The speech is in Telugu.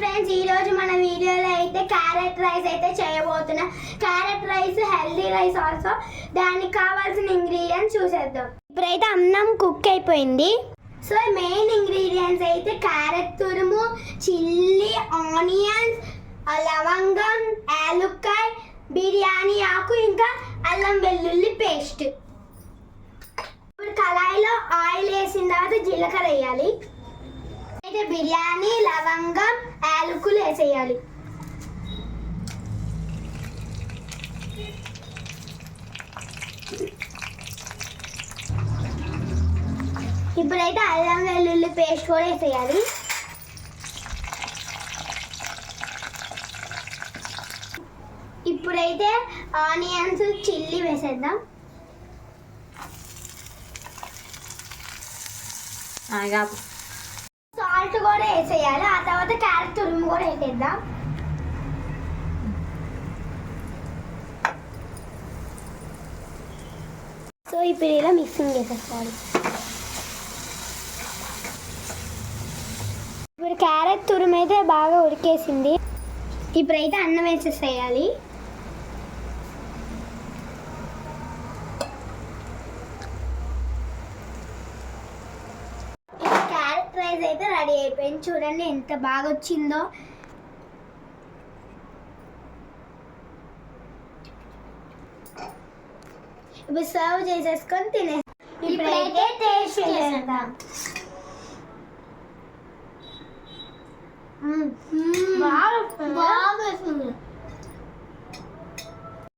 ఫ్రెండ్స్, ఈ రోజు మన వీడియోలో అయితే క్యారెట్ రైస్ అయితే చేయబోతున్నా. Carrot rice healthy rice also. దానికి కావాల్సిన ఇంగ్రీడియంట్స్ చూసేద్దాం. ఇప్పుడైతే అన్నం కుక్ అయిపోయింది. సో మెయిన్ ఇంగ్రీడియంట్స్ అయితే క్యారెట్ తురుము, చిల్లీ, ఆనియన్స్, లవంగం, యాలుక్కాయ, బిర్యానీ ఆకు, ఇంకా అల్లం వెల్లుల్లి పేస్ట్. ఇప్పుడు కళాయిలో ఆయిల్ వేసిన తర్వాత జీలకర్ర వేయాలి. అయితే బిర్యానీ, లవంగం, యాలకులు వేసేయాలి. ఇప్పుడైతే అల్లం వెల్లుల్లి పేస్ట్ కూడా వేసేయాలి. ఇప్పుడైతే ఆనియన్స్, చిల్లీ వేసేద్దాం. సాల్ట్ కూడా వేసేయాలి. ఆ తర్వాత క్యారెట్ తురుము కూడా వేసేద్దాం. సో ఇప్పుడు ఇలా మిక్సింగ్ చేసేసుకోవాలి. ఇప్పుడు క్యారెట్ తురుము అయితే బాగా ఉడికేసింది. ఇప్పుడైతే అన్నం వేసేసేయాలి. రైస్ అయితే రెడీ అయిపోయింది. చూడండి ఎంత బాగా వచ్చిందో. ఇప్పుడు సర్వ్ చేసేసుకొని తినేస్తాం. ఇప్పుడైతే టేస్ట్ చేసేద్దాం. బాగా